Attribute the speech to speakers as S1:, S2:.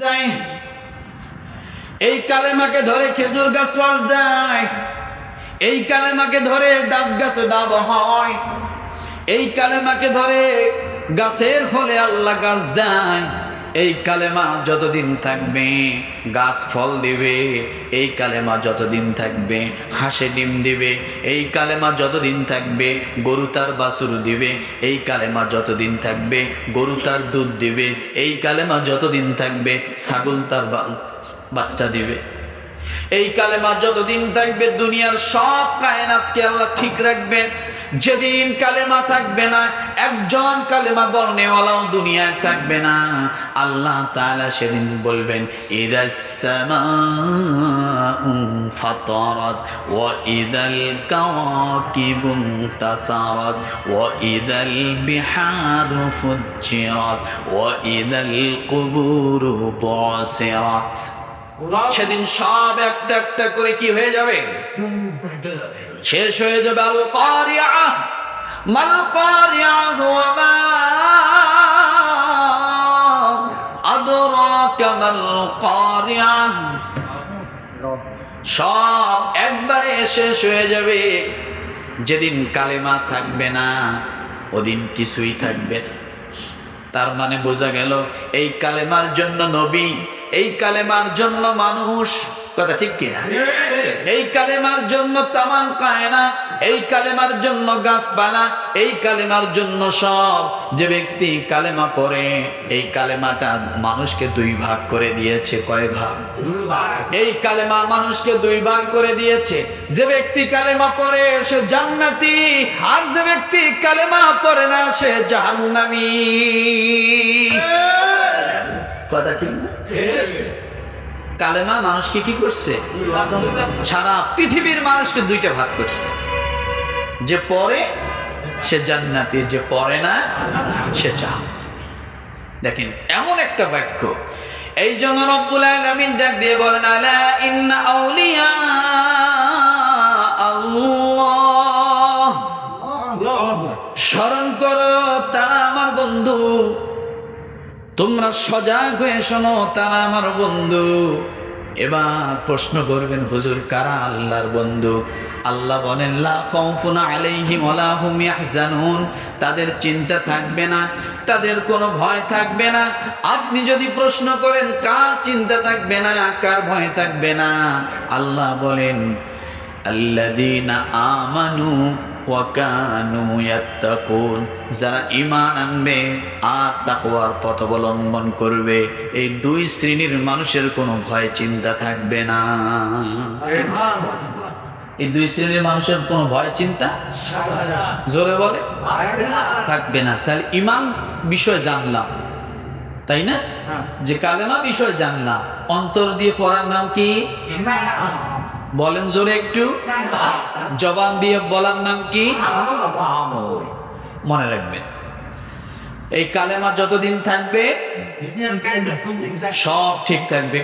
S1: দেয়, এই কালেমাকে ধরে খেজুর গাছ রস দেয়, এই কালেমাকে ধরে ডাব গাছে ডাব হয়, এই কালেমাকে ধরে গাছের ফলে আল্লাহ গাছ দেয়। এই কালেমা যতদিন থাকবে গাছ ফল দিবে, এই কালেমা যতদিন থাকবে হাঁসে ডিম দিবে, এই কালেমা যতদিন থাকবে গরু তার বাছুর দিবে, এই কালেমা যতদিন থাকবে গরু তার দুধ দিবে, এই কালেমা যতদিন থাকবে ছাগল তার বাচ্চা দিবে, এই কালেমা যতদিন থাকবে দুনিয়ার সব কায়নাতকে আল্লাহ ঠিক রাখবেন। যেদিন কালেমা থাকবে না, একজন কালেমা বলনেওয়ালাও দুনিয়ায় থাকবে না, আল্লাহ তাআলা সেদিন বলবেন ইদাস সামাউ ফাতারাত ওয়া ইদাল কাওয়াকিবু তাসারাত ওয়া ইদাল বিহারু ফুজ্জিরাত ওয়া ইদাল কুবুরু বুসিরাত। সেদিন সব একটা একটা করে কি হয়ে যাবে? শেষ হয়ে যাবে। আল কারিআ মাল কারিআ ওয়া মা আদরাকা মাল কারিআ। সব একবারে শেষ হয়ে যাবে। যেদিন কালেমা থাকবে না ওদিন কিছুই থাকবে না। তার মানে বোঝা গেল এই কালেমার জন্য নবী, এই কালেমার জন্য মানুষ, কথা ঠিক কিনা? এই কালেমার জন্য তামাম কায়নাত, এই কালেমার জন্য গাছপালা, এই কালেমার জন্য সব। যে ব্যক্তি কালেমা পড়ে এই কালেমাটা মানুষকে দুই ভাগ করে দিয়েছে। কয় ভাগ? এই কালেমা মানুষকে দুই ভাগ করে দিয়েছে। যে ব্যক্তি কালেমা পড়ে সে জান্নাতি, আর যে ব্যক্তি কালেমা পড়ে না সে জাহান্নামী। কথা ঠিক না? কালেমা মানুষকে কি করছে? সারা পৃথিবীর মানুষকে দুইটা ভাগ করছে। যে পড়ে সে জান্নাতি, যে পড়ে না সে জাহান্নামী। দেখেন এমন একটা বাক্য। এই জন্য রব্বুল আলামিন ডাক দিয়ে বলেন আলা ইন্না আউলিয়া আল্লাহ, স্মরণ করো তারা আমার বন্ধু। তোমরা সজাগ হয়ে শোনো, তারা আমার বন্ধু। এবার প্রশ্ন করবেন হুজুর কারা আল্লাহর বন্ধু? আল্লাহ বলেন লা খাউফুন আলাইহিম ওয়ালা হুম ইয়াহজানুন, তাদের চিন্তা থাকবে না, তাদের কোনো ভয় থাকবে না। আপনি যদি প্রশ্ন করেন কার চিন্তা থাকবে না, কার ভয় থাকবে না, আল্লাহ বলেন আল্লাযীনা আমানু ওয়া কানু ইয়াত্তাকুন, যারা ঈমান আনবে আর তাকওয়ার পথ অবলম্বন করবে, এই দুই শ্রেণীর মানুষের কোনো ভয় চিন্তা থাকবে না। এই দুই শ্রেণীর মানুষের কোনো ভয় চিন্তা জোরে বলে থাকবে না। তাহলে ঈমান বিষয় জানলাম, তাই না? যে কালেমা বিষয় জানলাম, অন্তর দিয়ে পড়ার নাম কি? বলেন জোরে একটু। জবান দিয়ে বলার নাম কি? মনে রাখবেন এই কালেমা যতদিন থাকবে সব ঠিক থাকবে।